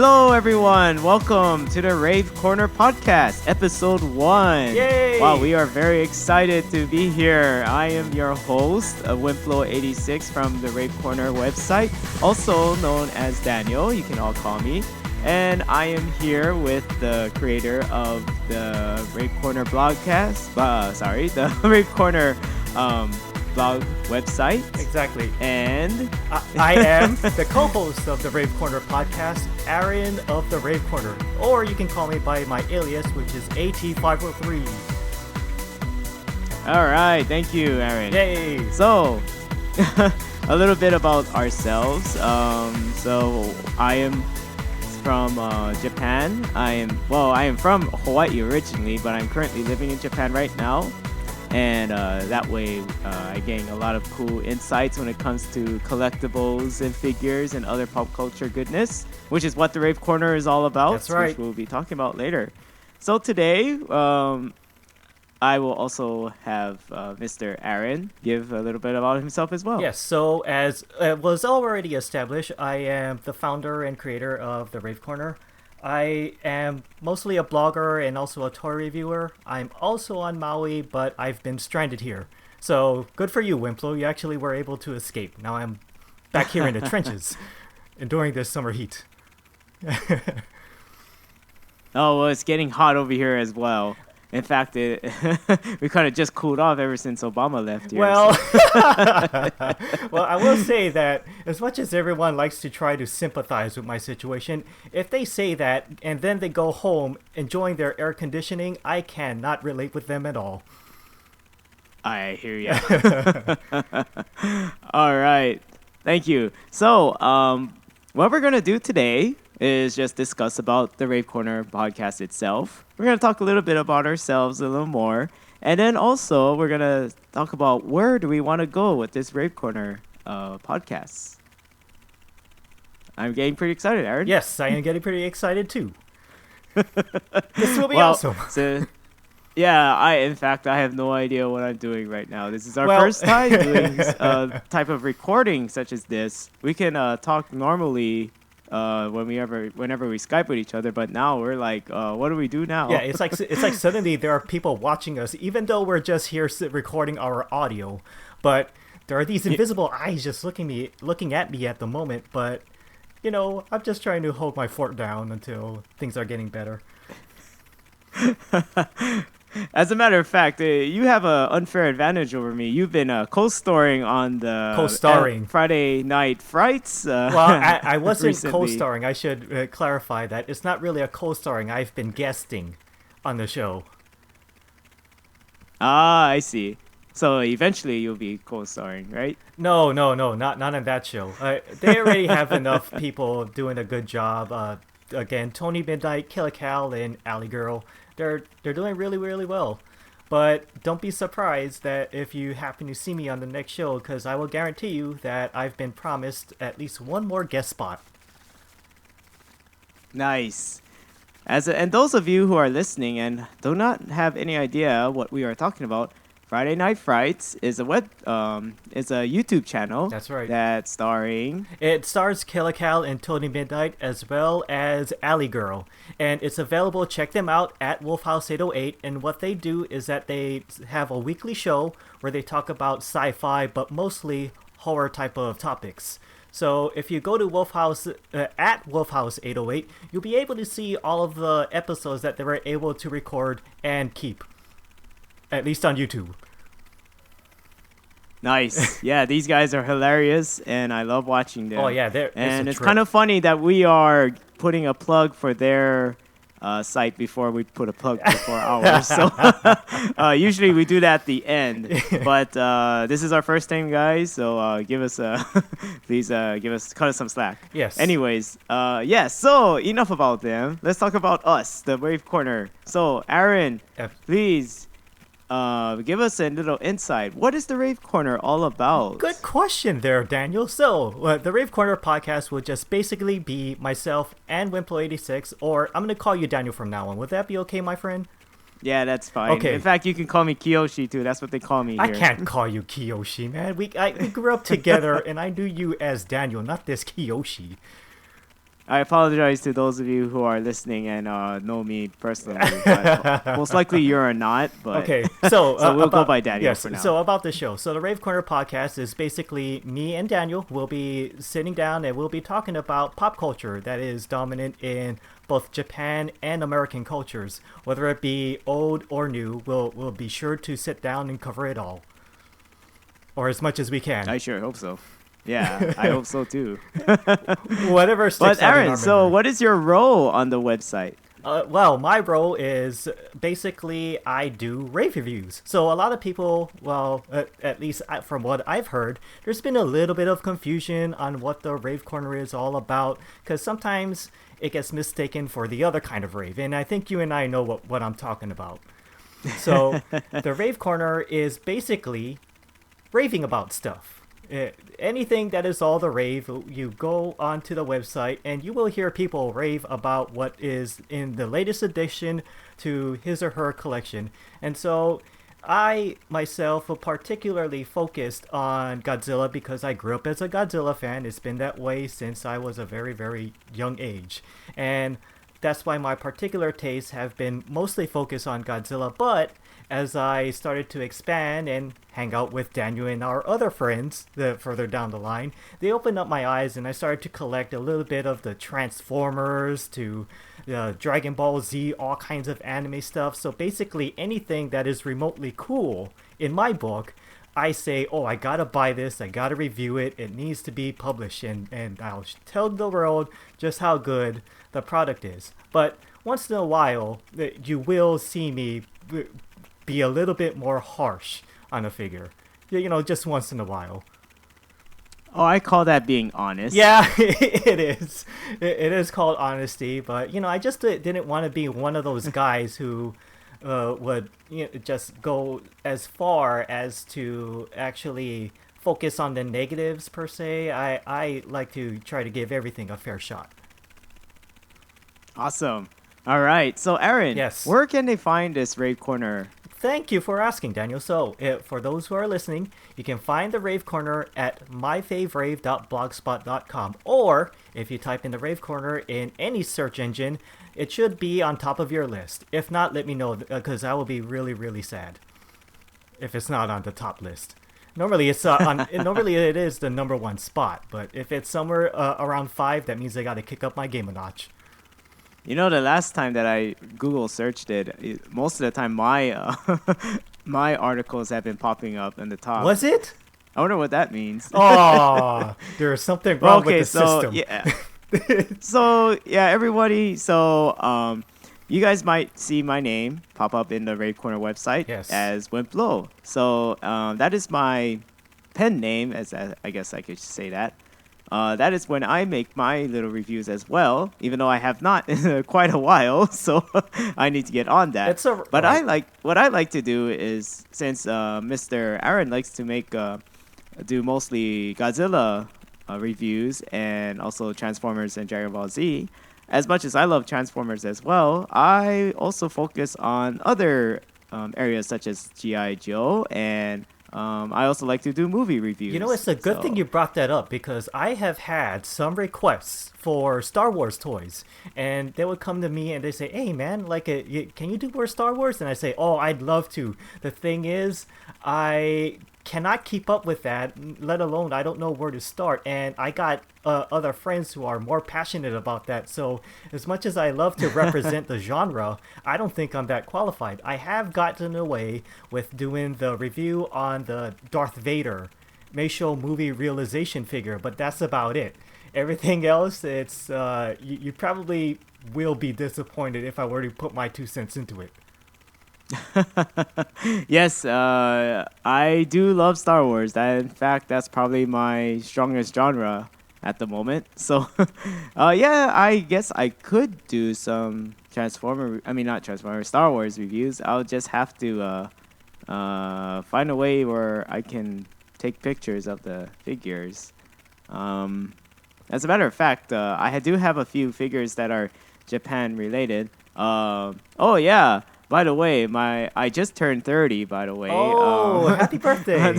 Hello, everyone. Welcome to the Rave Corner podcast, episode 1. Yay! Wow, we are very excited to be here. I am your host, Wimplo86 from the Rave Corner website, also known as Daniel. You can all call me. And I am here with the creator of the Rave Corner blogcast. The Rave Corner blog website. Exactly. And I am the co-host of the Rave Corner podcast, Aaron of the Rave Corner. Or you can call me by my alias, which is AT503. all right, thank you, Aaron. Yay! So, a little bit about ourselves. So I am from Japan. I am from Hawaii originally, but I'm currently living in Japan right now. And that way, I gain a lot of cool insights when it comes to collectibles and figures and other pop culture goodness, which is what the Rave Corner is all about. That's right. Which we'll be talking about later. So today, I will also have Mr. Aaron give a little bit about himself as well. Yes, so as was already established, I am the founder and creator of the Rave Corner. I am mostly a blogger and also a toy reviewer. I'm also on Maui, but I've been stranded here. So good for you, Wimplo. You actually were able to escape. Now I'm back here in the trenches, enduring this summer heat. Oh, well, it's getting hot over here as well. In fact, we kind of just cooled off ever since Obama left here. Well, so. well, I will say that as much as everyone likes to try to sympathize with my situation, if they say that and then they go home enjoying their air conditioning, I cannot relate with them at all. I hear you. All right. Thank you. So, what we're going to do today is just discuss about the Rave Corner podcast itself. We're going to talk a little bit about ourselves a little more. And then also, we're going to talk about where do we want to go with this Rave Corner podcast. I'm getting pretty excited, Aaron. Yes, I am getting pretty excited too. This will be awesome. So, yeah, in fact, I have no idea what I'm doing right now. This is our first time doing a type of recording such as this. We can talk normally whenever we Skype with each other, but now we're like, what do we do now? Yeah, it's like suddenly there are people watching us, even though we're just here recording our audio. But there are these invisible eyes just looking at me at the moment. But you know, I'm just trying to hold my fort down until things are getting better. As a matter of fact, you have an unfair advantage over me. You've been co-starring on the Friday Night Frights. Well, I wasn't recently. co-starring. I should clarify that. It's not really a co-starring. I've been guesting on the show. Ah, I see. So eventually you'll be co-starring, right? No, not on that show. They already have enough people doing a good job. Again, Tony Midnight, Killer Cal, and Alley Girl. They're doing really, really well. But don't be surprised that if you happen to see me on the next show, because I will guarantee you that I've been promised at least one more guest spot. Nice. And those of you who are listening and do not have any idea what we are talking about, Friday Night Frights is a YouTube channel. That's right. That's starring. It stars Killer Cal and Tony Midnight as well as Alley Girl. And it's available. Check them out at Wolfhouse 808. And what they do is that they have a weekly show where they talk about sci-fi, but mostly horror type of topics. So if you go to Wolfhouse at Wolfhouse 808, you'll be able to see all of the episodes that they were able to record and keep. At least on YouTube. Nice. Yeah, these guys are hilarious, and I love watching them. Oh, yeah. It's kind of funny that we are putting a plug for their site before we put a plug for ours. So usually we do that at the end. But this is our first time, guys, so give us please cut us some slack. Yes. Anyways, so enough about them. Let's talk about us, the Rave Corner. So, Aaron, please give us a little insight. What is the Rave Corner all about? Good question there, Daniel. So, the Rave Corner podcast will just basically be myself and Wimplo86, or I'm going to call you Daniel from now on. Would that be okay, my friend? Yeah, that's fine. Okay. In fact, you can call me Kiyoshi, too. That's what they call me here. I can't call you Kiyoshi, man. We grew up together, and I knew you as Daniel, not this Kiyoshi. I apologize to those of you who are listening and know me personally. But most likely you're not. But Okay, so so we'll go by Daniel yes. for now. So about the show, so the Rave Corner podcast is basically me and Daniel will be sitting down and we'll be talking about pop culture that is dominant in both Japan and American cultures, whether it be old or new. We'll be sure to sit down and cover it all, or as much as we can. I sure hope so. Yeah, I hope so too. Whatever sticks But out in Aaron, our so memory. what is your role on the website? Well, my role is basically I do rave reviews. So a lot of people, well, at least from what I've heard, there's been a little bit of confusion on what the Rave Corner is all about, because sometimes it gets mistaken for the other kind of rave, and I think you and I know what I'm talking about. So the Rave Corner is basically raving about stuff. Anything that is all the rave, you go onto the website and you will hear people rave about what is in the latest addition to his or her collection. And so I myself particularly focused on Godzilla because I grew up as a Godzilla fan. It's been that way since I was a very, very young age. And that's why my particular tastes have been mostly focused on Godzilla. But as I started to expand and hang out with Daniel and our other friends further down the line, they opened up my eyes and I started to collect a little bit of the Transformers to Dragon Ball Z, all kinds of anime stuff. So basically anything that is remotely cool in my book, I say, oh, I gotta buy this, I gotta review it, it needs to be published, and I'll tell the world just how good the product is. But once in a while, you will see me be a little bit more harsh on a figure. You know, just once in a while. Oh, I call that being honest. Yeah, it is. It is called honesty, but, you know, I just didn't want to be one of those guys who would just go as far as to actually focus on the negatives, per se. I like to try to give everything a fair shot. Awesome. All right. So, Aaron, Yes. where can they find this Rave Corner? Thank you for asking, Daniel. So, for those who are listening, you can find the Rave Corner at myfavorave.blogspot.com, or if you type in the Rave Corner in any search engine, it should be on top of your list. If not, let me know, because I will be really, really sad if it's not on the top list. Normally, normally it is the number one spot, but if it's somewhere around 5, that means I got to kick up my game a notch. You know, the last time that I Google searched most of the time my my articles have been popping up in the top. Was it? I wonder what that means. Oh, there's something wrong with the system. Yeah. So yeah, everybody. So you guys might see my name pop up in the Rave Corner website as Wimp Low. So that is my pen name, as I guess I could say that. That is when I make my little reviews as well, even though I have not in quite a while, so I need to get on that. What I like to do is, since Mr. Aaron likes to do mostly Godzilla reviews and also Transformers and Dragon Ball Z, as much as I love Transformers as well, I also focus on other areas such as G.I. Joe, and I also like to do movie reviews. You know, it's a good thing you brought that up, because I have had some requests for Star Wars toys, and they would come to me and they say, hey man, can you do more Star Wars? And I say, oh, I'd love to. The thing is, I cannot keep up with that, let alone I don't know where to start, and I got other friends who are more passionate about that. So as much as I love to represent the genre, I don't think I'm that qualified. I have gotten away with doing the review on the Darth Vader Meisho movie realization figure, but that's about it. Everything else, it's you probably will be disappointed if I were to put my 2 cents into it. Yes, I do love Star Wars. In fact, that's probably my strongest genre at the moment. So, yeah, I guess I could do some Star Wars reviews. I'll just have to find a way where I can take pictures of the figures. As a matter of fact, I do have a few figures that are Japan related. Oh yeah. By the way, I just turned 30. By the way. Oh, happy birthday!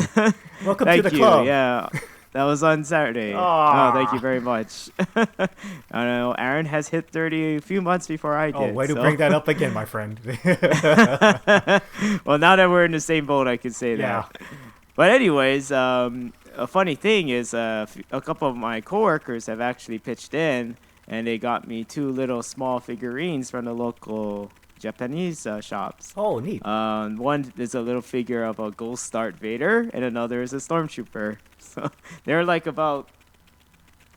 Welcome to the Thank you. club. Yeah. That was on Saturday. Oh, thank you very much. I know Aaron has hit 30 a few months before I did. Oh, way to so. bring that up again, my friend. Well, now that we're in the same boat, I can say Yeah. that. But anyways, a funny thing is a couple of my coworkers have actually pitched in, and they got me 2 little small figurines from the local Japanese shops. Oh, neat. One is a little figure of a Gold Star Vader, and another is a Stormtrooper. So they're like about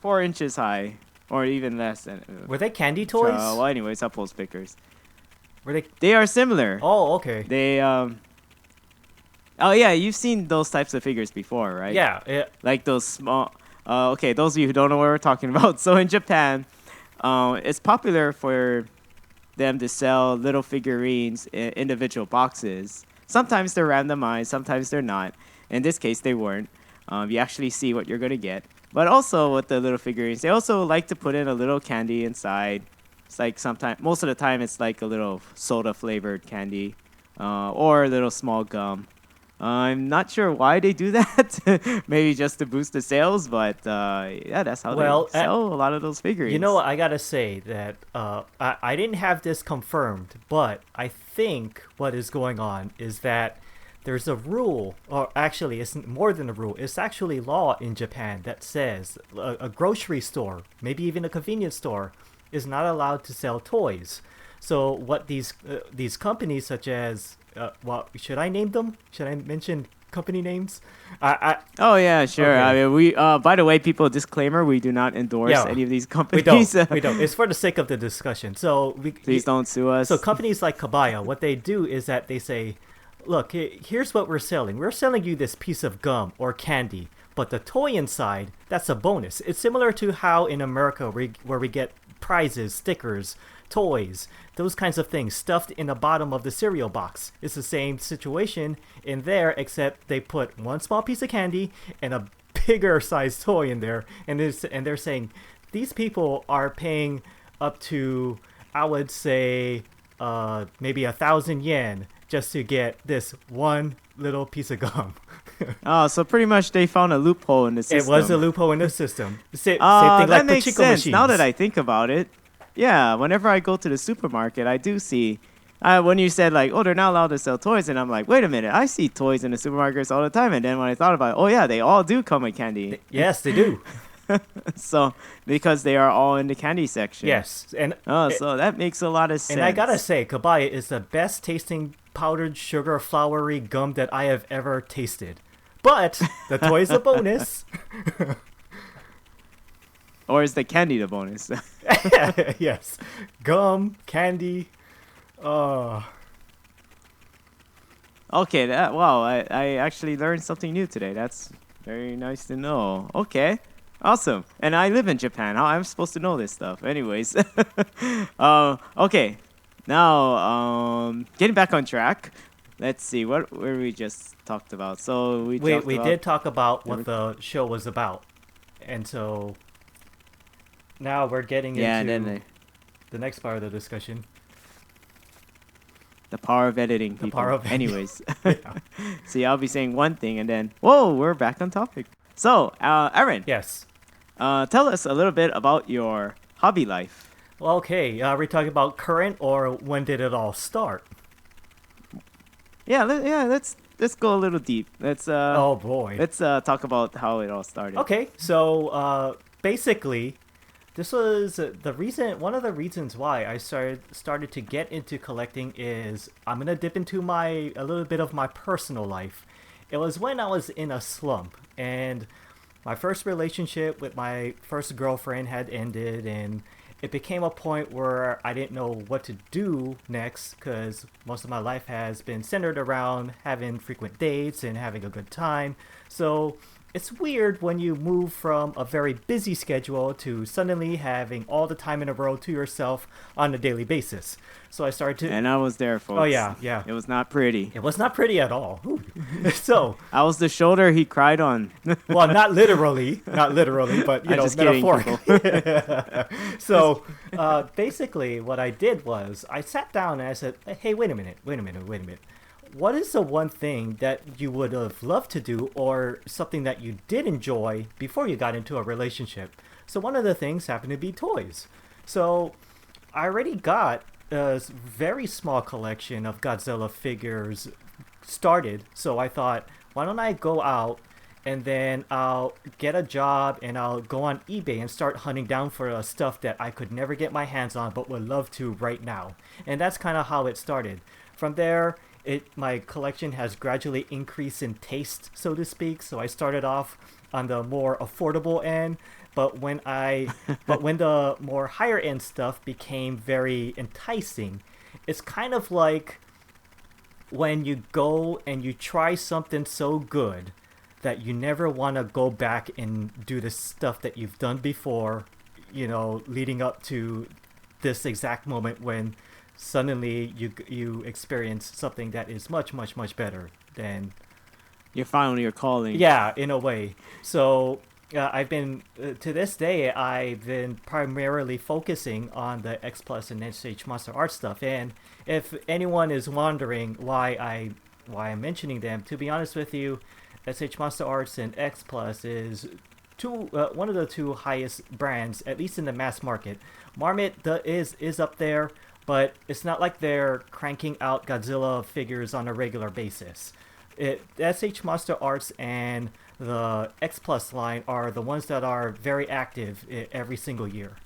4 inches high, or even less. Were they candy toys? Well, anyways, I'll post pictures. Were they? They are similar. Oh, okay. They Oh yeah, you've seen those types of figures before, right? Yeah. Like those small. Okay, those of you who don't know what we're talking about. So in Japan, it's popular for them to sell little figurines in individual boxes. Sometimes they're randomized, sometimes they're not. In this case, they weren't. You actually see what you're gonna get. But also with the little figurines, they also like to put in a little candy inside. It's like most of the time, it's like a little soda flavored candy, or a little small gum. I'm not sure why they do that. Maybe just to boost the sales, but yeah, that's how they sell a lot of those figurines. You know what? I gotta say that I didn't have this confirmed, but I think what is going on is that there's a rule, or actually, it's more than a rule. It's actually law in Japan that says a grocery store, maybe even a convenience store, is not allowed to sell toys. So what these companies such as well, should I name them? Should I mention company names? Oh yeah, sure. Okay. I mean, we. By the way, people, disclaimer: we do not endorse any of these companies. We don't. It's for the sake of the discussion. So please don't sue us. So companies like Kabaya, what they do is that they say, look, here's what we're selling. We're selling you this piece of gum or candy, but the toy inside, that's a bonus. It's similar to how in America where we get prizes, stickers, toys, those kinds of things stuffed in the bottom of the cereal box. It's the same situation in there, except they put one small piece of candy and a bigger sized toy in there, and they're saying these people are paying up to, I would say, maybe 1,000 yen just to get this one little piece of gum. Oh, so pretty much they found a loophole in the system. It was a loophole in the system. Same thing that like makes Pachinko sense. machines. Now that I think about it, yeah. Whenever I go to the supermarket, I do see. When you said like, oh, they're not allowed to sell toys, and I'm like, wait a minute, I see toys in the supermarkets all the time. And then when I thought about it, oh yeah, they all do come with candy. Yes, they do. So because they are all in the candy section. Yes, and so that makes a lot of sense. And I gotta say, Kabaya is the best tasting powdered sugar floury gum that I have ever tasted. But the toy is a bonus. Or is the candy the bonus? Yes, gum, candy. Okay, wow, I actually learned something new today. That's very nice to know. Okay, awesome. And I live in Japan. How I'm supposed to know this stuff? Anyways, okay. Now, getting back on track. Let's see what we just talked about. So we did talk about what the show was about, and so now we're getting into the next part of the discussion. The power of editing. The power of editing. Anyways, see, I'll be saying one thing and then whoa, we're back on topic. So, Aaron. Yes. Tell us a little bit about your hobby life. Well, okay. Are we talking about current or when did it all start? Yeah, let's go a little deep. Let's oh boy. Let's talk about how it all started. Okay, so basically, this was the reason. One of the reasons why I started to get into collecting is I'm gonna dip into a little bit of my personal life. It was when I was in a slump, and my first relationship with my first girlfriend had ended, and it became a point where I didn't know what to do next because most of my life has been centered around having frequent dates and having a good time. So it's weird when you move from a very busy schedule to suddenly having all the time in the world to yourself on a daily basis. So I started to... And I was there, folks. Oh, yeah. It was not pretty. It was not pretty at all. So... I was the shoulder he cried on. Well, not literally, but, you know, metaphorically. So, basically, what I did was I sat down and I said, hey, wait a minute. what is the one thing that you would have loved to do or something that you did enjoy before you got into a relationship? So one of the things happened to be toys. So I already got a very small collection of Godzilla figures started. So I thought, why don't I go out and then I'll get a job and I'll go on eBay and start hunting down for stuff that I could never get my hands on but would love to right now. And that's kind of how it started. From there, my collection has gradually increased in taste, so to speak. So I started off on the more affordable end, but when the more higher end stuff became very enticing, it's kind of like when you go and you try something so good that you never want to go back and do the stuff that you've done before, leading up to this exact moment when suddenly you experience something that is much, much, much better than... You're finally your calling. Yeah, in a way. So I've been, to this day, I've been primarily focusing on the X Plus and SH Monster Art stuff. And if anyone is wondering why I'm mentioning them, to be honest with you, SH Monster Arts and X Plus is one of the two highest brands, at least in the mass market. Marmot is up there, but it's not like they're cranking out Godzilla figures on a regular basis. SH Monster Arts and the X Plus line are the ones that are very active every single year.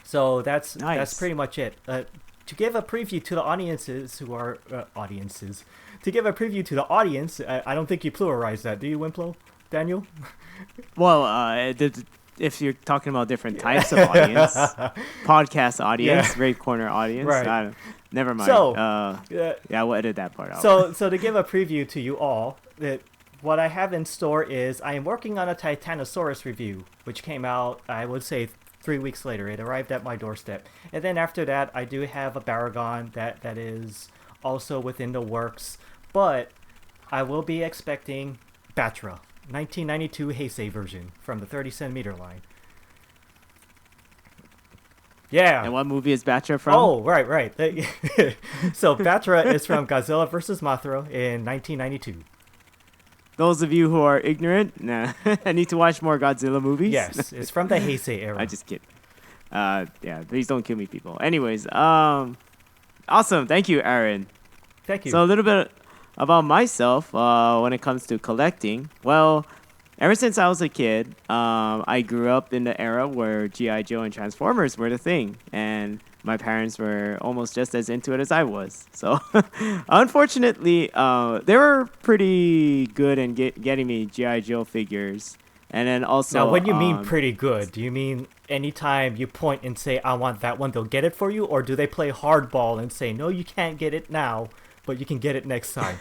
So that's pretty much it. To give a preview to the audiences to give a preview to the audience, I don't think you pluralize that, do you, Wimplo? Daniel? Well, if you're talking about different types of audience, podcast audience, Rave Corner audience, right. Never mind. So, we'll edit that part out. So to give a preview to you all, what I have in store is I am working on a Titanosaurus review, which came out, I would say, 3 weeks later. It arrived at my doorstep. And then after that, I do have a Baragon that is also within the works. But I will be expecting Batra, 1992 Heisei version from the 30 centimeter line. Yeah. And what movie is Batra from? Oh, right. So Batra is from Godzilla vs. Mothra in 1992. Those of you who are ignorant, I need to watch more Godzilla movies. Yes, it's from the Heisei era. I just kidding. Please don't kill me, people. Anyways, awesome. Thank you, Aaron. Thank you. So a little bit about myself when it comes to collecting. Well, ever since I was a kid, I grew up in the era where G.I. Joe and Transformers were the thing. And my parents were almost just as into it as I was. So, unfortunately, they were pretty good in getting me G.I. Joe figures. And then also... Now, when you mean pretty good, do you mean anytime you point and say, I want that one, they'll get it for you? Or do they play hardball and say, no, you can't get it now, but you can get it next time?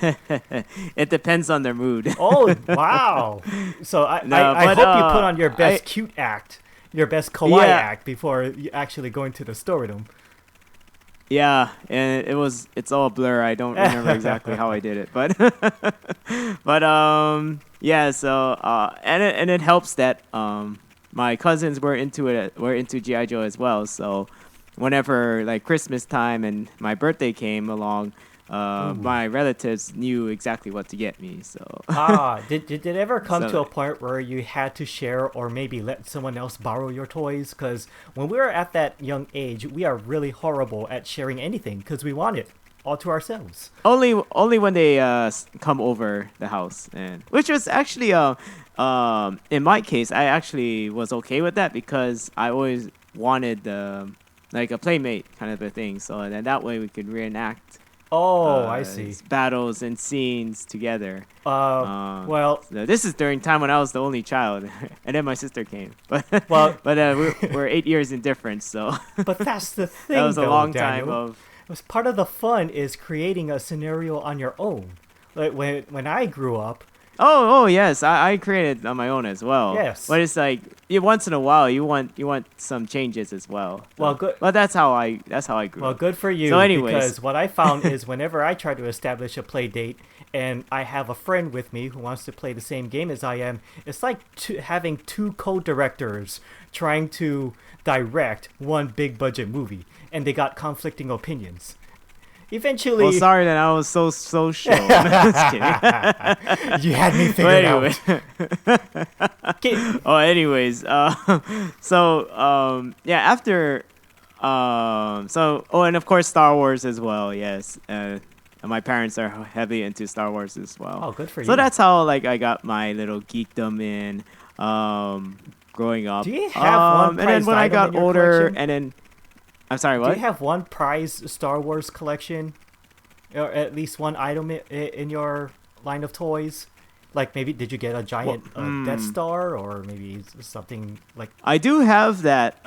It depends on their mood. Oh, wow. So I hope you put on your best cute act. Your best kawaii act before you actually going to the store with them. Yeah, and it's all a blur. I don't remember exactly how I did it, but yeah. So and it helps that my cousins were into G.I. Joe as well. So whenever like Christmas time and my birthday came along, my relatives knew exactly what to get me. So did it ever come to a point where you had to share or maybe let someone else borrow your toys? Because when we were at that young age, we are really horrible at sharing anything because we want it all to ourselves. Only when they come over the house, and which was actually in my case, I actually was okay with that because I always wanted like a playmate kind of a thing. So then that way we could reenact. I see. Battles and scenes together. Well, so this is during time when I was the only child, and then my sister came. But we're 8 years in difference, so. But that's the thing. That was a long Daniel. time of. It was part of the fun is creating a scenario on your own. Like when I grew up. Oh yes, I created on my own as well. Yes. But it's like once in a while you want some changes as well. Well, good. But that's how I grew. Well, up. good for you. So anyways, because what I found is whenever I try to establish a play date and I have a friend with me who wants to play the same game as I am, it's like having two co-directors trying to direct one big budget movie, and they got conflicting opinions. Eventually, Well, sorry that I was so social. Just kidding. you had me But figured anyway. out. Okay. Oh, anyways, so yeah, after and of course Star Wars as well. Yes, my parents are heavily into Star Wars as well. Oh, good for So you. that's how like I got my little geekdom in growing up. Do you have one and then prized when I item got in your older, collection? and then I'm sorry, Do what? you have one prized Star Wars collection, or at least one item in your line of toys? Like maybe did you get a giant Death Star, or maybe something like? I do have that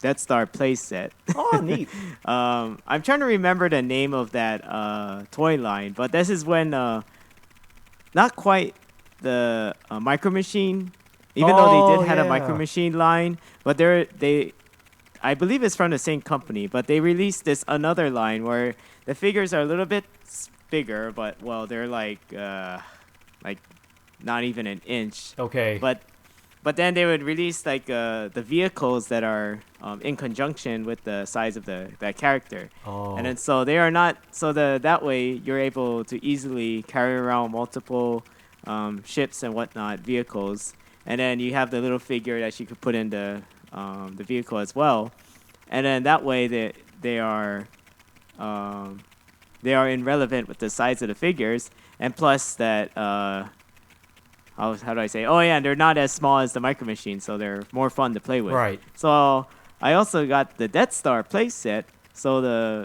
Death Star playset. Oh, neat. I'm trying to remember the name of that toy line, but this is when not quite the Micro Machine, even though they did had a Micro yeah. Machine line, but I believe it's from the same company, but they released this another line where the figures are a little bit bigger, but well, they're like not even an inch. Okay. But then they would release like the vehicles that are in conjunction with the size of that character. Oh. And then so they are not that way you're able to easily carry around multiple ships and whatnot vehicles, and then you have the little figure that you could put in the vehicle as well, and then that way they are irrelevant with the size of the figures, and plus that how do I say? Oh yeah, they're not as small as the Micro Machine, so they're more fun to play with. Right. So I also got the Death Star playset,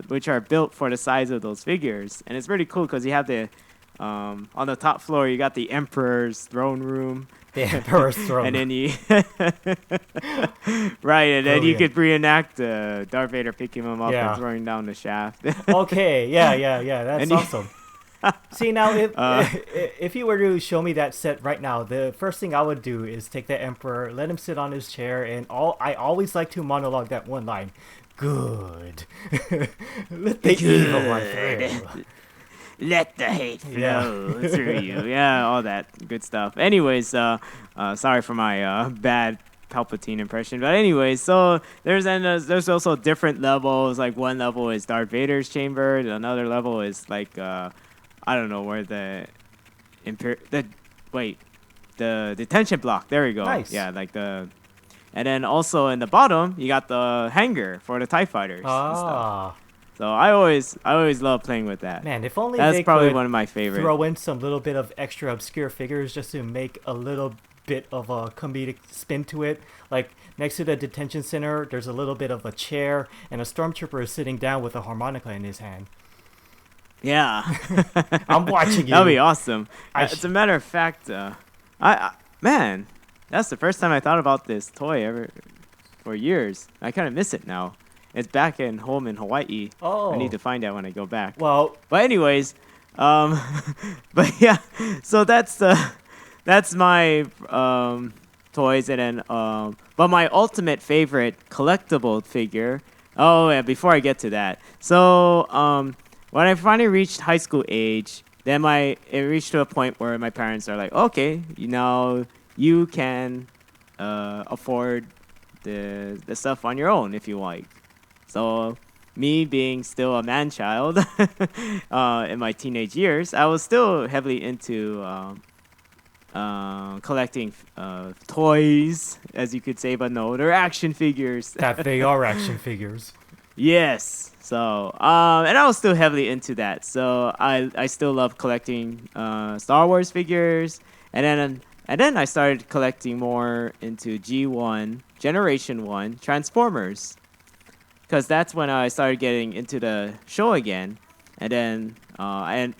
which are built for the size of those figures, and it's really cool because you have the on the top floor you got the Emperor's throne room. The Emperor's throne. And then you right, and then you Brilliant. could reenact Darth Vader picking him up Yeah. and throwing down the shaft. Okay. Yeah. That's And you- awesome. See now, if you were to show me that set right now, the first thing I would do is take the Emperor, let him sit on his chair, and I always like to monologue that one line. Good. Let the evil one through. Let the hate flow Yeah. through you. Yeah, all that good stuff. Anyways, sorry for my bad Palpatine impression. But anyways, so there's also different levels. Like one level is Darth Vader's chamber. Another level is like I don't know where the detention block. There we go. Nice. Yeah, like and then also in the bottom you got the hangar for the TIE fighters and stuff. Ah, So I always love playing with that. man, if only That's they probably could one of my favorite. throw in some little bit of extra obscure figures just to make a little bit of a comedic spin to it. Like next to the detention center, there's a little bit of a chair, and a stormtrooper is sitting down with a harmonica in his hand. Yeah. I'm watching you. That'd be awesome. I As a matter of fact, man, that's the first time I thought about this toy ever for years. I kind of miss it now. It's back home in Hawaii. Oh. I need to find out when I go back. Well, But anyways, but yeah, so that's my toys, and then but my ultimate favorite collectible figure. Oh yeah, before I get to that, so when I finally reached high school age, then it reached to a point where my parents are like, okay, you can afford the stuff on your own if you like. So me being still a man-child in my teenage years, I was still heavily into collecting toys, as you could say, but no, they're action figures. that they are action figures. Yes. So, and I was still heavily into that. So I still love collecting Star Wars figures, and then I started collecting more into G1 Generation 1 Transformers, because that's when I started getting into the show again, and then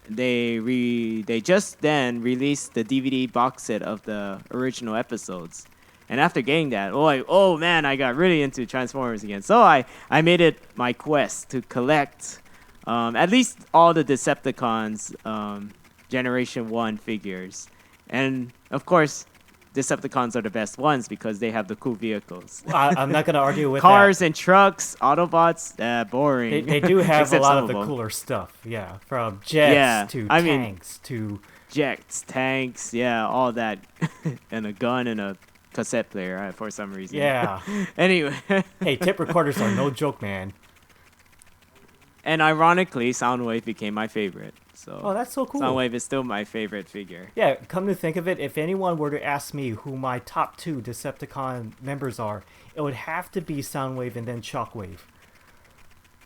they just then released the DVD box set of the original episodes. And after getting that, oh man, I got really into Transformers again. So I made it my quest to collect at least all the Decepticons Generation 1 figures. And of course, Decepticons are the best ones because they have the cool vehicles. I'm not going to argue with Cars and trucks, Autobots, boring. They do have a Except lot some of the them. cooler stuff. Yeah, from jets Yeah, to I mean- tanks to... Jets, tanks, yeah, all that. And a gun and a cassette player for some reason. Yeah. Anyway. Hey, tape recorders are no joke, man. And ironically, Soundwave became my favorite. So Oh, that's so cool. Soundwave is still my favorite figure. Yeah, come to think of it, if anyone were to ask me who my top two Decepticon members are, it would have to be Soundwave and then Shockwave.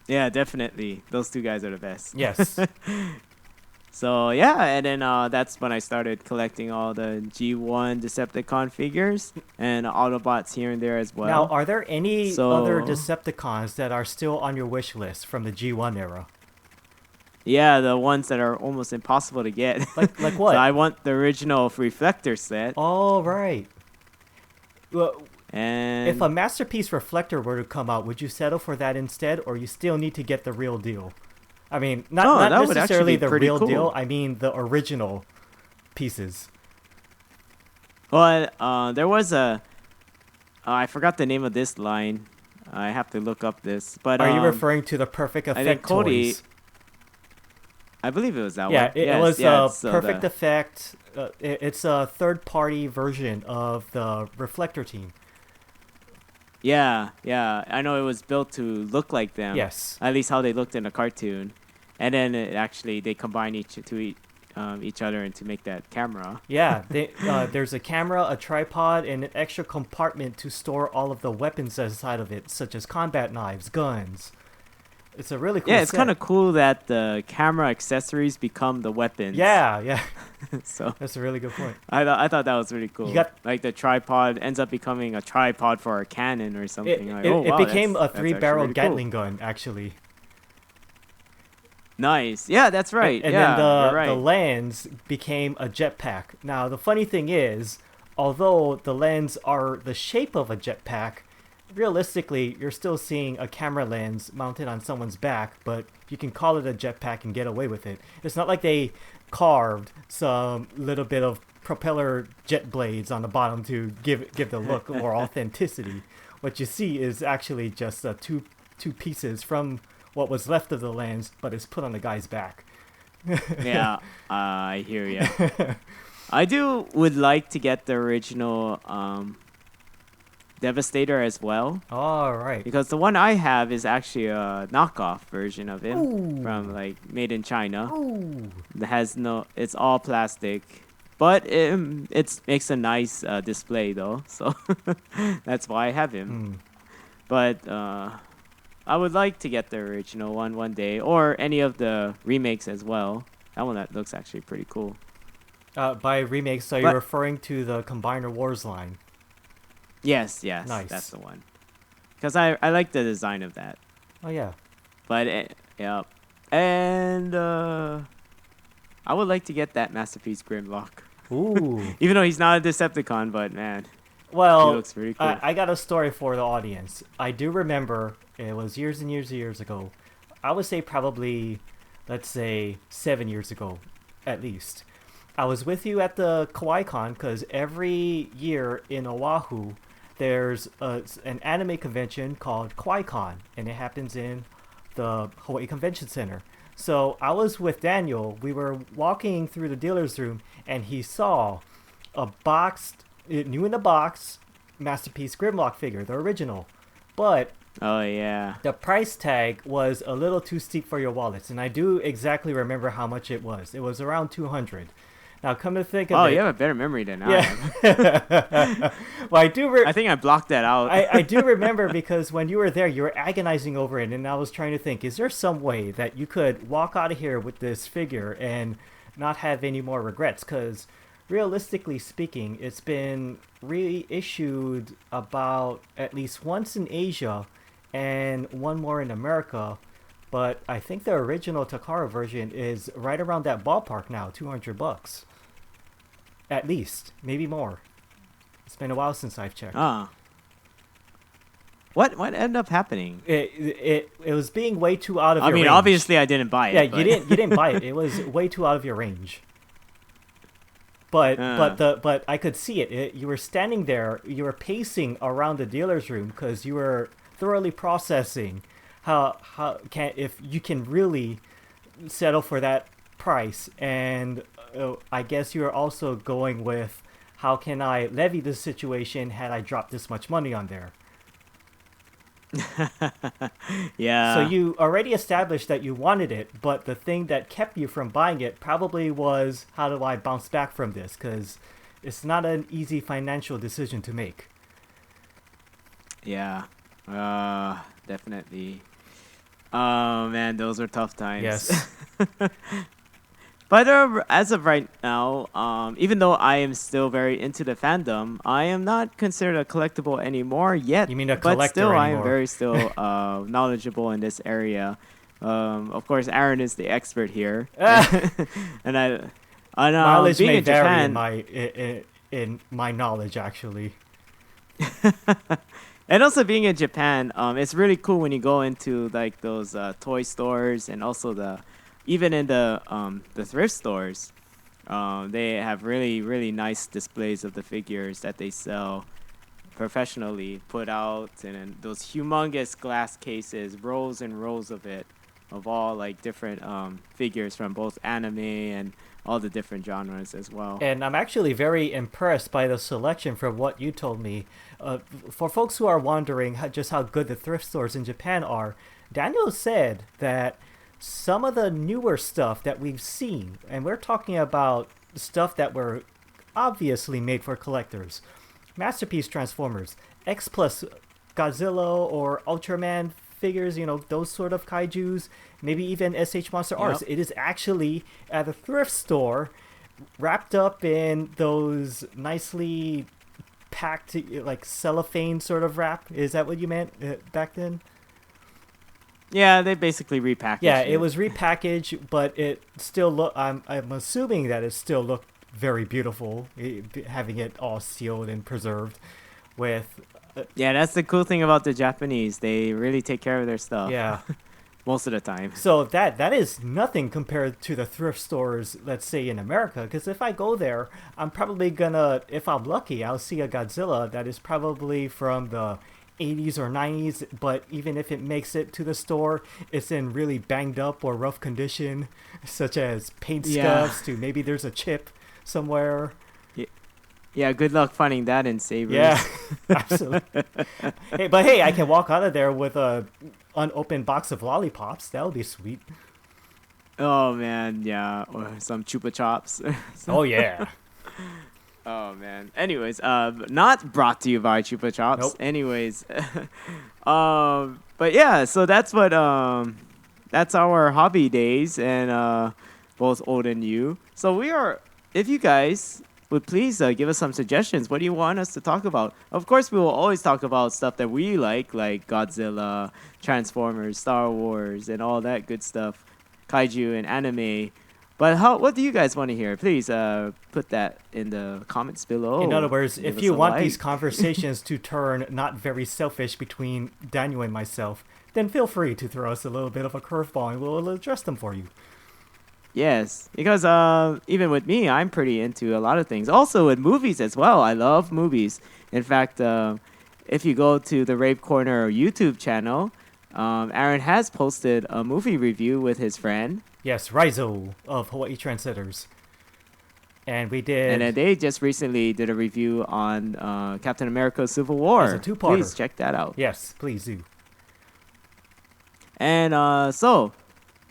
Yeah, definitely. Those two guys are the best. Yes. So yeah, and then that's when I started collecting all the G1 Decepticon figures and Autobots here and there as well. Now, are there any So- other Decepticons that are still on your wish list from the G1 era? Yeah, the ones that are almost impossible to get. Like what? So I want the original Reflector set. Oh, right. Well, And if a Masterpiece Reflector were to come out, would you settle for that instead, or you still need to get the real deal? I mean, No, not that would actually necessarily be the pretty real cool. deal. I mean the original pieces. well, there was a I forgot the name of this line. I have to look up this. But Are you referring to the Perfect think Effect Cody- toys? I believe it was that Yeah, one. it Yes, was yeah, a so Perfect the- Effect. It's a third-party version of the Reflector team. Yeah, I know it was built to look like them. Yes. At least how they looked in the cartoon, and then they combine each other and to make that camera. Yeah, there's a camera, a tripod, and an extra compartment to store all of the weapons inside of it, such as combat knives, guns. It's a really cool Yeah, it's set. kind of cool that the camera accessories become the weapons. Yeah. So That's a really good point. I thought that was really cool. You got- like the tripod ends up becoming a tripod for a cannon or something. Like, It became that's a 3-barrel actually really Gatling gun, actually. cool. Nice. Yeah, that's right. And yeah, then the you're right. lens became a jetpack. Now, the funny thing is, although the lens are the shape of a jetpack, realistically, you're still seeing a camera lens mounted on someone's back, but you can call it a jetpack and get away with it. It's not like they carved some little bit of propeller jet blades on the bottom to give the look or authenticity. What you see is actually just two pieces from what was left of the lens, but it's put on the guy's back. Yeah, I hear you. I would like to get the original Devastator as well, All right. because the one I have is actually a knockoff version of him Ooh. from like made in China. Ooh. It has it's all plastic, but it makes a nice display though, so that's why I have him. But I would like to get the original one day, or any of the remakes as well. That looks actually pretty cool. By remakes, are you But- referring to the Combiner Wars line? Yes, Nice. that's the one. Because I like the design of that. Oh yeah. But yeah, and I would like to get that Masterpiece Grimlock. Ooh. Even though he's not a Decepticon, but man, he Well, looks pretty cool. I got a story for the audience. I do remember it was years and years and years ago. I would say probably, let's say 7 years ago, at least. I was with you at the KawaiiCon because every year in Oahu, there's an anime convention called KawaiiCon, and it happens in the Hawaii Convention Center. So I was with Daniel. We were walking through the dealer's room, and he saw a new in the box, Masterpiece Grimlock figure, the original. But Oh yeah. the price tag was a little too steep for your wallets, and I do exactly remember how much it was. It was around 200. Now, come to think of Oh, it, you have a better memory than I have. yeah. Well, I do. I think I blocked that out. I do remember because when you were there, you were agonizing over it, and I was trying to think: is there some way that you could walk out of here with this figure and not have any more regrets? Because realistically speaking, it's been reissued about at least once in Asia and one more in America. But I think the original Takara version is right around that ballpark now, $200. At least, maybe more. It's been a while since I've checked. What ended up happening? It was being way too out of I your mean, range. obviously I didn't buy it. Yeah, but- you didn't buy it. It was way too out of your range. But I could see it. You were standing there. You were pacing around the dealer's room because you were thoroughly processing if you can really settle for that price. And I guess you are also going with how can I levy this situation had I dropped this much money on there. Yeah. So you already established that you wanted it, but the thing that kept you from buying it probably was, how do I bounce back from this? Because it's not an easy financial decision to make. Yeah. Definitely. Oh man, those were tough times. Yes. But as of right now, even though I am still very into the fandom, I am not considered a collectible anymore yet. You mean a but collector still, I am anymore. very still knowledgeable in this area. Of course, Aaron is the expert here, and Mileage being may in vary Japan, in my knowledge, actually. and also being in Japan, it's really cool when you go into like those toy stores and also even in the thrift stores. They have really really nice displays of the figures that they sell professionally put out, and then those humongous glass cases, rows and rows of it, of all like different figures from both anime and all the different genres as well. And I'm actually very impressed by the selection from what you told me. For folks who are wondering just how good the thrift stores in Japan are, Daniel said that some of the newer stuff that we've seen, and we're talking about stuff that were obviously made for collectors, Masterpiece Transformers, X Plus Godzilla or Ultraman figures, those sort of kaijus, maybe even SH Monster Arts. It is actually at a thrift store wrapped up in those nicely packed, like cellophane sort of wrap. Is that what you meant back then? Yeah, they basically repackaged Yeah, it. it was repackaged, but it still I'm assuming that it still looked very beautiful, having it all sealed and preserved with. Yeah, that's the cool thing about the Japanese. They really take care of their stuff. Yeah. Most of the time. So that is nothing compared to the thrift stores, let's say in America. Because if I go there, I'm probably gonna, if I'm lucky, I'll see a Godzilla that is probably from the 80s or 90s. But even if it makes it to the store, it's in really banged up or rough condition, such as paint scuffs to maybe there's a chip somewhere. Yeah, good luck finding that in Sabres. Yeah, absolutely. Hey, I can walk out of there with a unopened box of lollipops. That would be sweet. Oh man, yeah, or some Chupa Chops. Oh yeah. Oh man. Anyways, not brought to you by Chupa Chops. Nope. Anyways, but yeah, so that's what that's our hobby days, and both old and new. So we are, if you guys would please give us some suggestions. What do you want us to talk about? Of course, we will always talk about stuff that we like Godzilla, Transformers, Star Wars, and all that good stuff, kaiju and anime. But what do you guys want to hear? Please put that in the comments below. In other words, Give if us you a want like. these conversations to turn not very selfish between Daniel and myself, then feel free to throw us a little bit of a curveball and we'll address them for you. Yes, because even with me, I'm pretty into a lot of things. Also with movies as well. I love movies. In fact, if you go to the Rave Corner YouTube channel, Aaron has posted a movie review with his friend. Yes, Raizo of Hawaii Trendsetters. And we did... And then they just recently did a review on Captain America Civil War. It's a two-parter. Please check that out. Yes, please do. And so,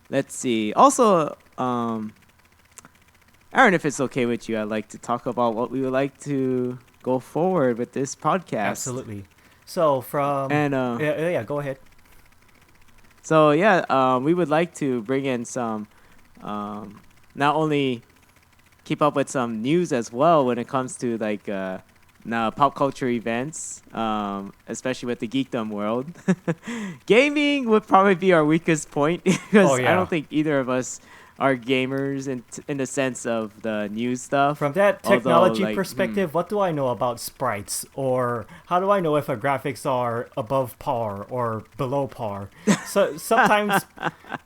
let's see. Also, Aaron, if it's okay with you, I'd like to talk about what we would like to go forward with this podcast. Absolutely. So from... And yeah, go ahead. so yeah, we would like to bring in some, not only keep up with some news as well when it comes to now pop culture events, especially with the geekdom world. Gaming would probably be our weakest point because Oh, yeah. I don't think either of us are gamers in the sense of the news stuff. From that technology Although, perspective, what do I know about sprites? Or how do I know if a graphics are above par or below par? So sometimes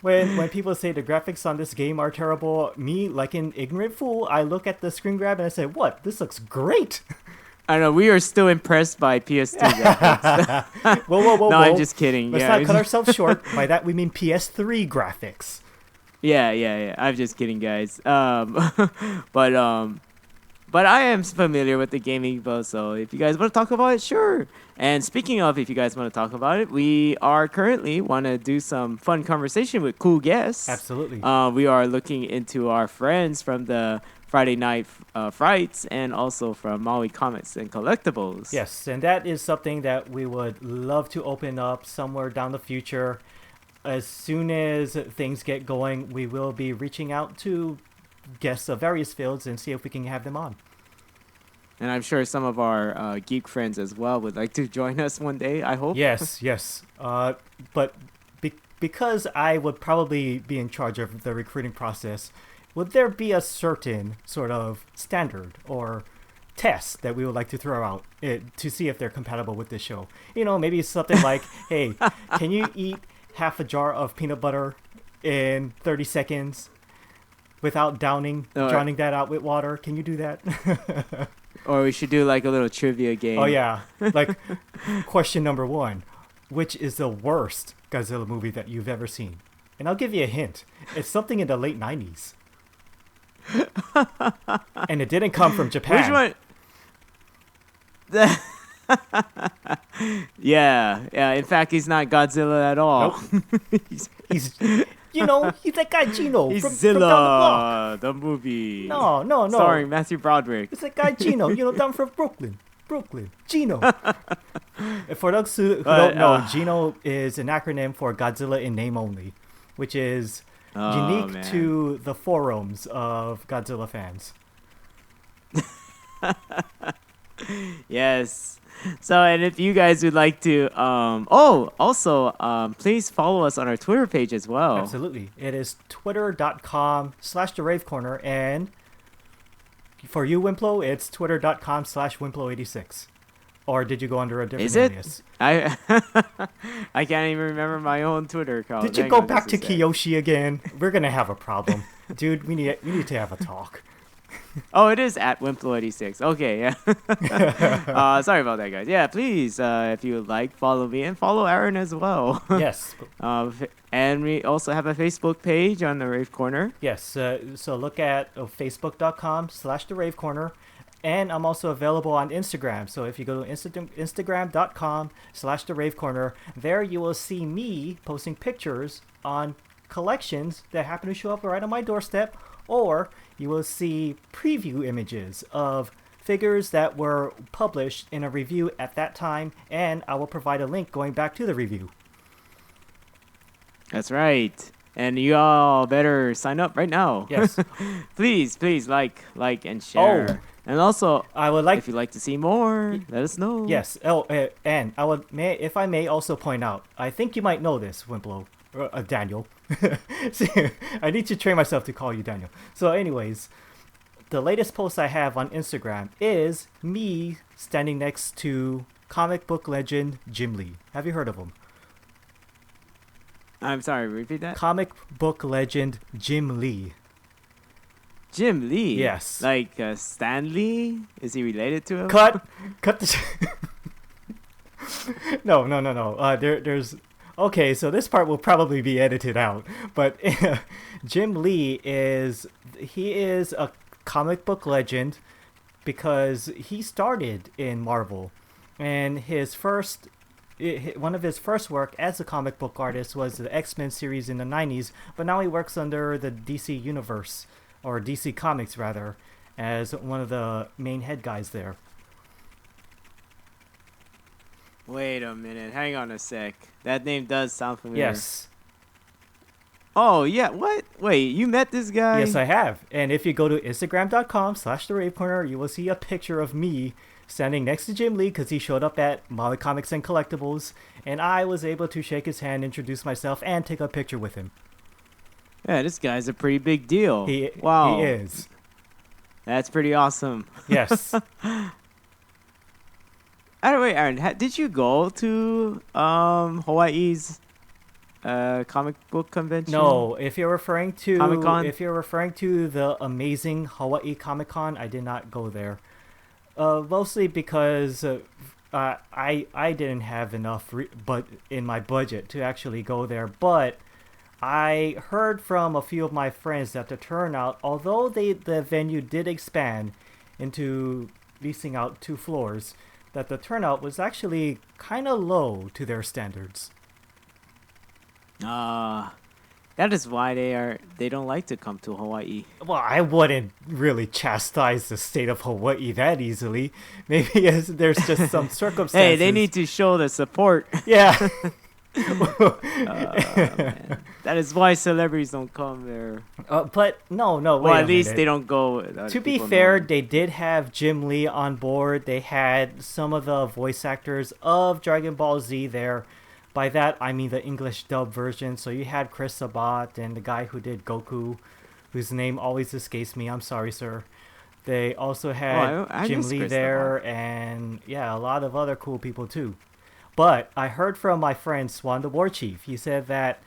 when people say the graphics on this game are terrible, me, like an ignorant fool, I look at the screen grab and I say, what? This looks great! I know we are still impressed by PS2 graphics. Whoa. No, I'm just kidding. Let's Yeah, not cut ourselves short. By that we mean PS3 graphics. Yeah. I'm just kidding, guys. But But I am familiar with the gaming buzz, so if you guys want to talk about it, sure. And speaking of, if you guys want to talk about it, we are currently want to do some fun conversation with cool guests. Absolutely. We are looking into our friends from the Friday Night Frights and also from Maui Comics and Collectibles. Yes, and that is something that we would love to open up somewhere down the future. As soon as things get going, we will be reaching out to guests of various fields and see if we can have them on. And I'm sure some of our geek friends as well would like to join us one day, I hope. Yes, yes. But because I would probably be in charge of the recruiting process, would there be a certain sort of standard or test that we would like to throw out to see if they're compatible with this show? You know, maybe something like, hey, can you eat half a jar of peanut butter in 30 seconds without drowning that out with water? Can you do that? Or we should do like a little trivia game. Oh, yeah. Like, question number 1. Which is the worst Godzilla movie that you've ever seen? And I'll give you a hint. It's something in the late 90s. And it didn't come from Japan. Which one? Yeah. In fact, he's not Godzilla at all. Nope. he's that guy Gino He's from Zilla, down the block. the movie. No. Starring Matthew Broderick. It's that guy Gino, down from Brooklyn. Gino. For those who don't know, Gino is an acronym for Godzilla in name only, which is unique to the forums of Godzilla fans. Yes. So, and if you guys would like to, please follow us on our Twitter page as well. Absolutely. It is twitter.com/the Rave Corner, and for you, Wimplo, it's twitter.com/Wimplo86. Or did you go under a different alias? I can't even remember my own Twitter account. Did you go back to Kiyoshi again? We're gonna have a problem, dude. We need to have a talk. Oh, it is at Wimplo86. Okay, yeah. Sorry about that, guys. Yeah, please, if you would like, follow me and follow Aaron as well. Yes. And we also have a Facebook page on the Rave Corner. Yes. So look at facebook.com/the Rave Corner. And I'm also available on Instagram. So if you go to Instagram.com/the Rave Corner, there you will see me posting pictures on collections that happen to show up right on my doorstep, or you will see preview images of figures that were published in a review at that time, and I will provide a link going back to the review. That's right. And you all better sign up right now. Yes. Please like and share. Oh. And also, I would like if you'd like to see more, let us know. Yes. And if I may also point out, I think you might know this, Wimplo, Daniel. See, I need to train myself to call you Daniel. So, anyways, the latest post I have on Instagram is me standing next to comic book legend Jim Lee. Have you heard of him? I'm sorry, repeat that. Comic book legend Jim Lee. Jim Lee? Yes. Like Stan Lee? Is he related to him? Cut the... No. There's... Okay, so this part will probably be edited out. But Jim Lee is a comic book legend because he started in Marvel. And one of his first work as a comic book artist was the X-Men series in the 90s. But now he works under the DC Universe, or DC Comics rather, as one of the main head guys there. Wait a minute. Hang on a sec. That name does sound familiar. Yes. Oh, yeah. What? Wait, you met this guy? Yes, I have. And if you go to Instagram.com/the Rave Corner, you will see a picture of me standing next to Jim Lee because he showed up at Maui Comics and Collectibles, and I was able to shake his hand, introduce myself, and take a picture with him. Yeah, this guy's a pretty big deal. Wow. He is. That's pretty awesome. Yes. Anyway, Aaron, did you go to Hawaii's comic book convention? No, if you're referring to Comic-Con? If you're referring to the amazing Hawaii Comic-Con, I did not go there. Mostly because I didn't have enough in my budget to actually go there, but I heard from a few of my friends that the turnout, although the venue did expand, into leasing out 2 floors, that the turnout was actually kind of low to their standards. That is why they don't like to come to Hawaii. Well, I wouldn't really chastise the state of Hawaii that easily. Maybe there's just some circumstances. Hey, they need to show the support. Yeah. Man. That is why celebrities don't come there. But no. Well, at least they don't go. To be fair, they did have Jim Lee on board. They had some of the voice actors of Dragon Ball Z there. By that, I mean the English dub version. So you had Chris Sabat and the guy who did Goku, whose name always escapes me. I'm sorry, sir. They also had I Jim miss Lee Chris there, Sabat. and yeah, a lot of other cool people too. But I heard from my friend Swan the War Chief. He said that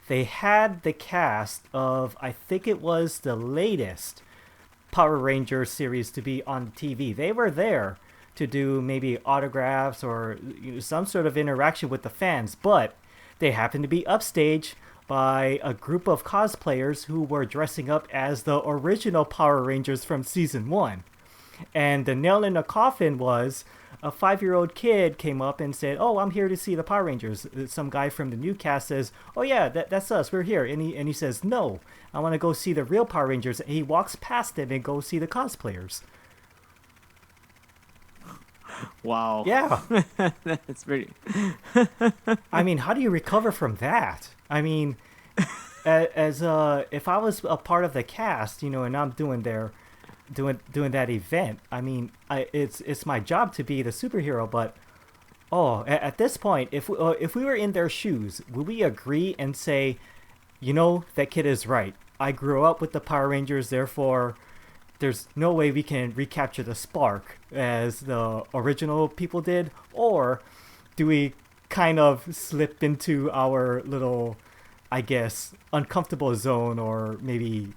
they had the cast of, I think it was the latest Power Rangers series to be on TV. They were there to do maybe autographs or some sort of interaction with the fans, but they happened to be upstage by a group of cosplayers who were dressing up as the original Power Rangers from season 1. And the nail in the coffin was a 5-year-old kid came up and said, "Oh, I'm here to see the Power Rangers." Some guy from the new cast says, "Oh yeah, that's us. We're here." And he says, "No, I want to go see the real Power Rangers." And he walks past them and goes see the cosplayers. Wow. Yeah. That's pretty. I mean, how do you recover from that? I mean, as if I was a part of the cast, and I'm doing that event, I mean, it's my job to be the superhero, but at this point, if we were in their shoes, would we agree and say, that kid is right. I grew up with the Power Rangers, therefore there's no way we can recapture the spark as the original people did? Or do we kind of slip into our little, I guess, uncomfortable zone, or maybe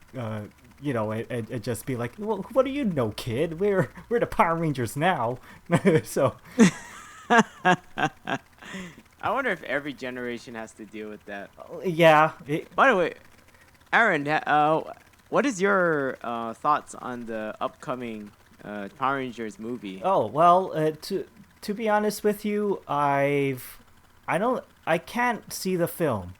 it just be like, well, what do you know, kid? We're the Power Rangers now. So I wonder if every generation has to deal with that. yeah. By the way, Aaron, what is your thoughts on the upcoming Power Rangers movie? Oh well, to be honest with you, I can't see the film.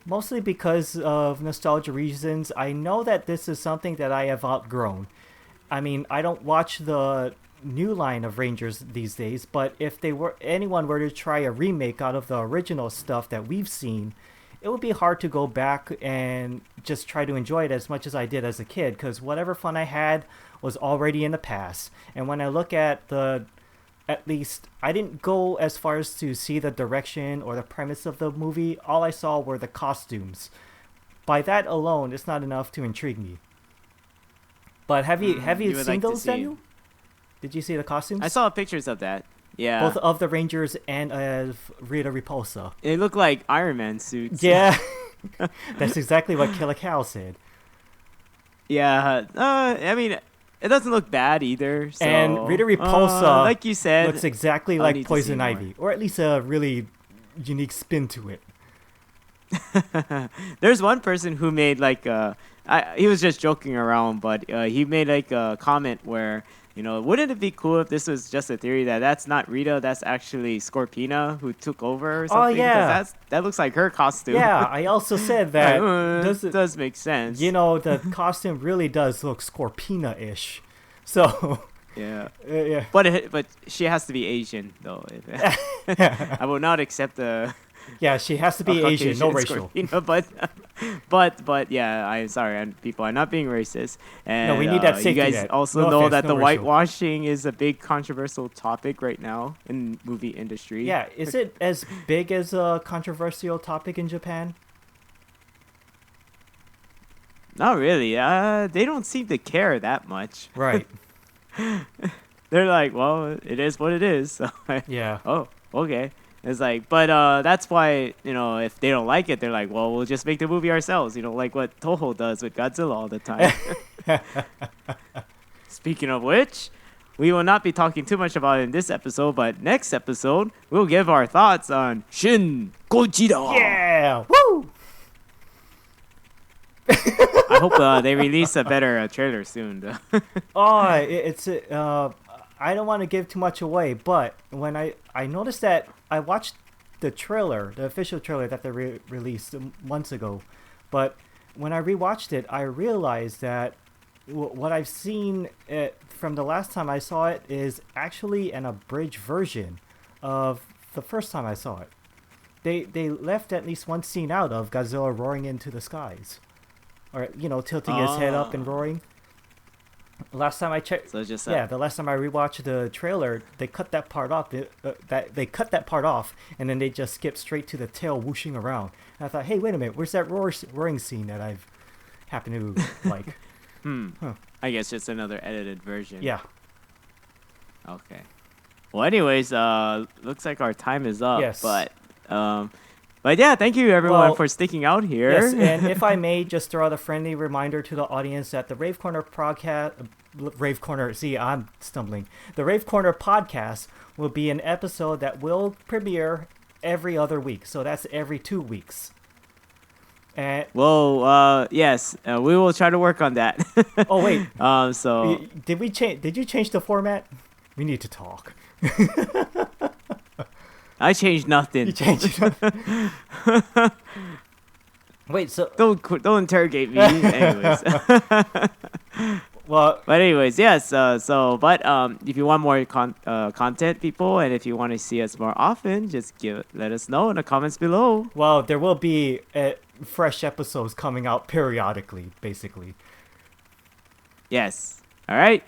Mostly because of nostalgia reasons. I know that this is something that I have outgrown. I mean, I don't watch the new line of Rangers these days, but if anyone were to try a remake out of the original stuff that we've seen, it would be hard to go back and just try to enjoy it as much as I did as a kid, because whatever fun I had was already in the past. And when I look at least, I didn't go as far as to see the direction or the premise of the movie. All I saw were the costumes. By that alone, it's not enough to intrigue me. But have you seen those, Daniel? Did you see the costumes? I saw pictures of that. Yeah. Both of the Rangers and of Rita Repulsa. It looked like Iron Man suits. Yeah. That's exactly what Killer Cal said. Yeah. I mean, it doesn't look bad either. So, and Rita Repulsa, like you said, looks exactly like Poison Ivy, or at least a really unique spin to it. There's one person who made he was just joking around, but he made like a comment where, wouldn't it be cool if this was just a theory that's not Rita, that's actually Scorpina who took over or something? Oh yeah, because that looks like her costume. Yeah, I also said that. Does make sense. The costume really does look Scorpina-ish. So yeah, yeah. But she has to be Asian though. I will not accept the. Yeah, she has to be Asian, no racial. But yeah, I'm sorry, people. I'm not being racist. And no, we need that safety you guys net. also know that the whitewashing is a big controversial topic right now in movie industry. Yeah, is it as big as a controversial topic in Japan? Not really. They don't seem to care that much. Right. They're like, well, it is what it is. So yeah. Oh, okay. It's like, but that's why, if they don't like it, they're like, well, we'll just make the movie ourselves, like what Toho does with Godzilla all the time. Speaking of which, we will not be talking too much about it in this episode, but next episode, we'll give our thoughts on Shin Gojira. Yeah! Woo! I hope they release a better trailer soon. Though. Oh, it's I don't want to give too much away, but when I noticed that I watched the trailer, the official trailer that they released months ago, but when I rewatched it, I realized that what I've seen from the last time I saw it is actually an abridged version of the first time I saw it. They left at least one scene out of Godzilla roaring into the skies, or tilting his head up and roaring. Last time I checked, So just the last time I rewatched the trailer, they cut that part off. They cut that part off, and then they just skipped straight to the tail whooshing around. And I thought, hey, wait a minute, where's that roaring scene that I've happened to like? I guess just another edited version. Yeah. Okay. Well, anyways, looks like our time is up. Yes. But yeah, thank you everyone Well, for sticking out here. Yes, and if I may just throw out a friendly reminder to the audience that the Rave Corner Rave Corner, see, I'm stumbling. The Rave Corner podcast will be an episode that will premiere every other week. So that's every 2 weeks. And Well, yes, we will try to work on that. oh wait, So did you change the format? We need to talk. I changed nothing. You changed it. Wait, so Don't interrogate me. Anyways. well, But anyways, yes. If you want more content, people, and if you want to see us more often, just let us know in the comments below. well, there will be fresh episodes coming out periodically, basically. Yes. All right.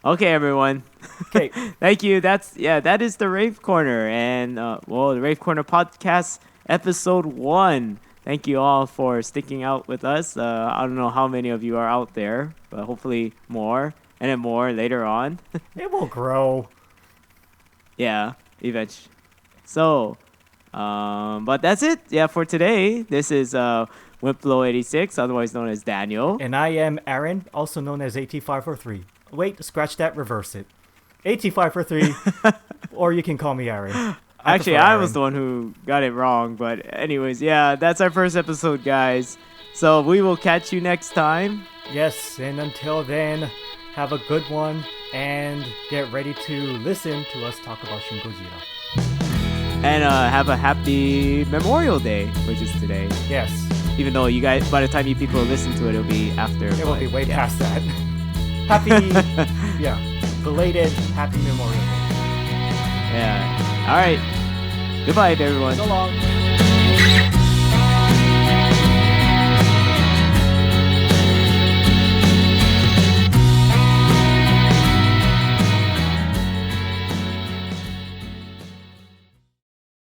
Okay, everyone. Okay. Thank you. That is the Rave Corner, and the Rave Corner podcast episode 1. Thank you all for sticking out with us. I don't know how many of you are out there, but hopefully more, and then more later on. It will grow. Yeah, eventually. So, but that's it. Yeah, for today. This is Wimplo86, otherwise known as Daniel. And I am Aaron, also known as AT543. Wait, scratch that, reverse it. AT543, or you can call me Aaron. Actually, I was the one who got it wrong. But anyways, yeah, that's our first episode, guys. So we will catch you next time. Yes, and until then, have a good one, and get ready to listen to us talk about Shin Gojira. And have a happy Memorial Day, which is today. Yes, Even though you guys, by the time you people listen to it, it'll be after. it will be way past that. Happy, belated Happy Memorial Day. Yeah. All right. Goodbye, everyone. So long.